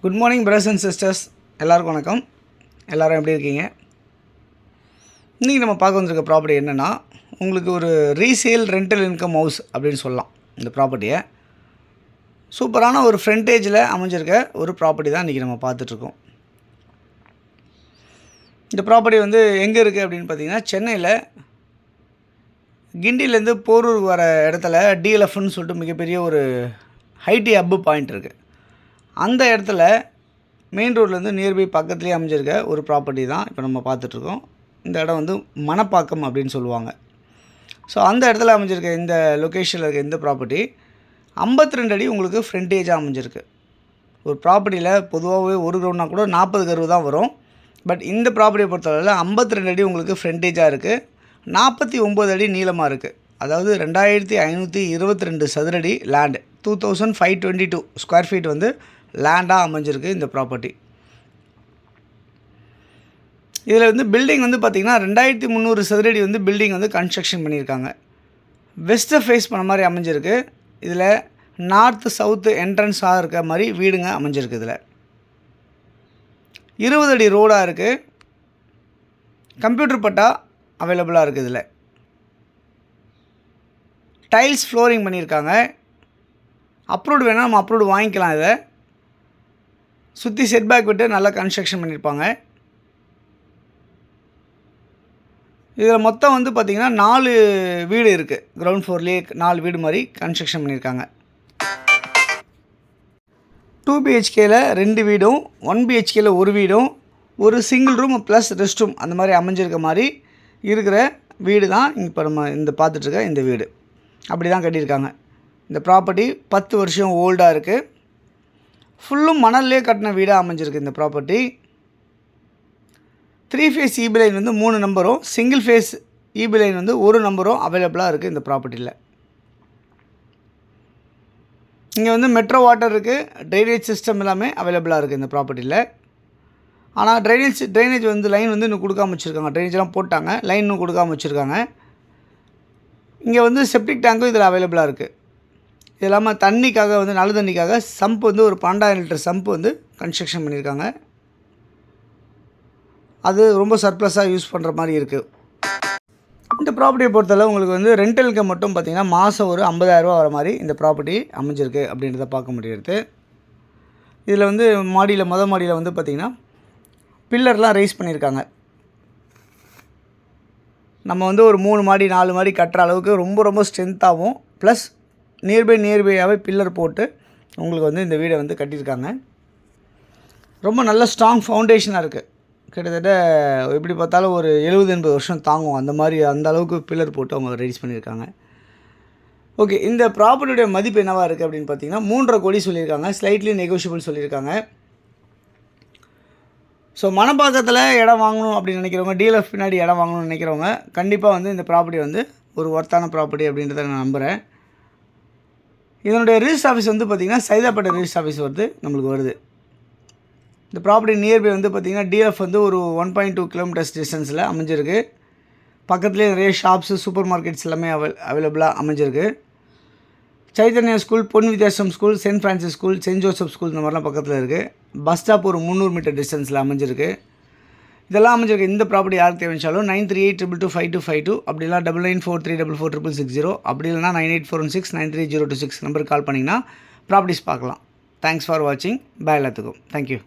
Good morning brothers and sisters, எல்லாருக்கும் வணக்கம். எல்லோரும் எப்படி இருக்கீங்க? இன்றைக்கி நம்ம பார்க்க வந்திருக்க ப்ராப்பர்ட்டி என்னென்னா, உங்களுக்கு ஒரு ரீசேல் ரெண்டல் இன்கம் ஹவுஸ் அப்படின்னு சொல்லலாம். இந்த ப்ராப்பர்ட்டியை சூப்பரான ஒரு ஃப்ரண்டேஜில் அமைஞ்சிருக்க ஒரு ப்ராப்பர்ட்டி தான் இன்றைக்கி நம்ம பார்த்துட்ருக்கோம். இந்த ப்ராப்பர்ட்டி வந்து எங்கே இருக்குது அப்படின்னு பார்த்தீங்கன்னா, சென்னையில் கிண்டிலேருந்து போரூர் வர இடத்துல டிஎல்எஃப்னு சொல்லிட்டு மிகப்பெரிய ஒரு ஹைடி ஹப்பு பாயிண்ட் இருக்குது. அந்த இடத்துல மெயின் ரோட்லேருந்து நியர்பை பக்கத்துலேயே அமைஞ்சிருக்க ஒரு ப்ராப்பர்ட்டி தான் இப்போ நம்ம பார்த்துட்ருக்கோம். இந்த இடம் வந்து மணப்பாக்கம் அப்படின்னு சொல்லுவாங்க. ஸோ அந்த இடத்துல அமைஞ்சிருக்க இந்த லொக்கேஷனில் இருக்க இந்த ப்ராப்பர்ட்டி 52 அடி உங்களுக்கு ஃப்ரண்டேஜாக அமைஞ்சிருக்கு. ஒரு ப்ராப்பர்ட்டியில் பொதுவாகவே ஒரு கிரவுண்ட்னா கூட 40 கருவு தான் வரும். பட் இந்த ப்ராப்பர்ட்டியை பொறுத்தவரையில் 52 அடி உங்களுக்கு ஃப்ரண்டேஜாக இருக்குது. 49 அடி நீளமாக இருக்குது. அதாவது 2522 சதுரடி லேண்டு, 2522 ஸ்கொயர் ஃபீட் வந்து லேண்டாக அமைஞ்சிருக்கு இந்த ப்ராப்பர்ட்டி. இதில் வந்து பில்டிங் வந்து பார்த்திங்கன்னா 2300 சதுரடி வந்து பில்டிங் வந்து கன்ஸ்ட்ரக்ஷன் பண்ணியிருக்காங்க. வெஸ்ட்டை ஃபேஸ் பண்ண மாதிரி அமைஞ்சிருக்கு. இதில் நார்த்து சவுத்து என்ட்ரன்ஸாக இருக்க மாதிரி வீடுங்க அமைஞ்சிருக்கு. இதில் 20 அடி ரோடாக இருக்குது. கம்ப்யூட்டர் பட்டா அவைலபிளாக இருக்குது. இதில் டைல்ஸ் ஃப்ளோரிங் பண்ணியிருக்காங்க. அப்ரூவ்டு வேணால் நம்ம அப்ரூவ்டு வாங்கிக்கலாம். இதை சுற்றி செட்பேக் விட்டு நல்லா கன்ஸ்ட்ரக்ஷன் பண்ணியிருப்பாங்க. இதில் மொத்தம் வந்து பார்த்திங்கன்னா 4 வீடு இருக்குது. கிரவுண்ட் ஃப்ளோர்லேயே 4 வீடு மாதிரி கன்ஸ்ட்ரக்ஷன் பண்ணியிருக்காங்க. 2 BHKயில் 2 வீடும், 1 BHKயில் 1 வீடும், ஒரு single room plus rest room அந்த மாதிரி அமைஞ்சிருக்க மாதிரி இருக்கிற வீடு தான் இப்போ நம்ம இந்த பார்த்துட்ருக்க இந்த வீடு. அப்படி தான் கட்டியிருக்காங்க. இந்த ப்ராப்பர்ட்டி 10 வருஷம் ஓல்டாக இருக்குது. ஃபுல்லும் மணல்லே கட்டின வீடாக அமைஞ்சிருக்கு இந்த ப்ராப்பர்ட்டி. 3 ஃபேஸ் ஈபி லைன் வந்து 3 நம்பரும், சிங்கிள் ஃபேஸ் ஈபி லைன் வந்து 1 நம்பரும் அவைலபிளாக இருக்குது இந்த ப்ராப்பர்ட்டியில். இங்கே வந்து மெட்ரோ வாட்டர் இருக்குது. ட்ரைனேஜ் சிஸ்டம் எல்லாமே அவைலபிளாக இருக்குது இந்த ப்ராப்பர்ட்டியில். ஆனால் ட்ரைனேஜ் வந்து லைன் வந்து இன்னும் கொடுக்காம வச்சுருக்காங்க. ட்ரைனேஜ்லாம் போட்டாங்க, லைன் இன்னும் கொடுக்காம வச்சுருக்காங்க. இங்கே வந்து செப்டிக் டேங்க்கும் இதில் அவைலபிளாக இருக்குது. இது இல்லாமல் தண்ணிக்காக வந்து நல்ல தண்ணிக்காக சம்ப் வந்து ஒரு 12,000 லிட்டர் சம்ப் வந்து கன்ஸ்ட்ரக்ஷன் பண்ணியிருக்காங்க. அது ரொம்ப சர்ப்ளஸாக யூஸ் பண்ணுற மாதிரி இருக்குது. இந்த ப்ராப்பர்ட்டியை பொறுத்தளவு உங்களுக்கு வந்து ரெண்டல் இன்கம் மட்டும் பார்த்திங்கன்னா மாதம் ஒரு 50,000 வர மாதிரி இந்த ப்ராப்பர்ட்டி அமைஞ்சிருக்கு அப்படின்றத பார்க்க முடியுது. இதில் வந்து மொதல் மாடியில் வந்து பார்த்திங்கன்னா பில்லர்லாம் ரைஸ் பண்ணியிருக்காங்க. நம்ம வந்து ஒரு 3 மாடி 4 மாடி கட்டுற அளவுக்கு ரொம்ப ஸ்ட்ரென்த்தாகவும் ப்ளஸ் நியர்பையாகவே பில்லர் போட்டு உங்களுக்கு வந்து இந்த வீடை வந்து கட்டியிருக்காங்க. ரொம்ப நல்ல ஸ்ட்ராங் ஃபவுண்டேஷனாக இருக்குது. கிட்டத்தட்ட எப்படி பார்த்தாலும் ஒரு 70-80 வருஷம் தாங்கும் அந்த அளவுக்கு பில்லர் போட்டு அவங்க ரெடியூஸ் பண்ணியிருக்காங்க. ஓகே, இந்த ப்ராப்பர்ட்டியுடைய மதிப்பு என்னவாக இருக்குது அப்படின்னு பார்த்தீங்கன்னா 3.5 கோடி சொல்லியிருக்காங்க. ஸ்லைட்லி நெகோஷியபிள் சொல்லியிருக்காங்க. ஸோ மணப்பாக்கத்தில் இடம் வாங்கணும் அப்படின்னு நினைக்கிறவங்க, டிஎல்எஃப் பின்னாடி இடம் வாங்கணும்னு நினைக்கிறவங்க கண்டிப்பாக வந்து இந்த ப்ராப்பர்ட்டி வந்து ஒரு ஒர்த்தான ப்ராப்பர்ட்டி அப்படின்றத நான் நம்புகிறேன். இதனுடைய ரிஜிஸ்டர் ஆஃபீஸ் வந்து பார்த்திங்கன்னா சைதாப்பேட்டை ரிஜிஸ்டர் ஆஃபீஸ் நம்மளுக்கு வருது. இந்த ப்ராப்பர்ட்டி நியர்பை வந்து பார்த்திங்கன்னா டிஎஃப் வந்து ஒரு 1.2 கிலோமீட்டர்ஸ் டிஸ்டன்ஸில் அமைஞ்சிருக்கு. பக்கத்துலேயே நிறைய ஷாப்ஸு, சூப்பர் மார்க்கெட்ஸ் எல்லாமே அவைலபிளாக அமைஞ்சிருக்கு. Chaitanya school, Pon Vidyashram school, saint Francis school, saint Joseph school இந்த மாதிரிலாம் பக்கத்தில் இருக்குது. பஸ் ஸ்டாப் ஒரு 300 மீட்டர் டிஸ்டன்ஸில் அமைஞ்சிருக்கு. இதெல்லாம் அமைஞ்சிருக்கு. இந்த ப்ராப்பர்ட்டி யாருக்கு தேவைச்சாலும் 9382225252 அப்படி இல்லை 9943446660 அப்படி இல்லைனா 9841693026 நம்பருக்கு கால் பண்ணிங்கன்னா ப்ராப்பர்ட்டிஸ் பார்க்கலாம். தேங்க்ஸ் ஃபார் வாட்சிங். பாய் எல்லாத்துக்கும். தேங்க்யூ.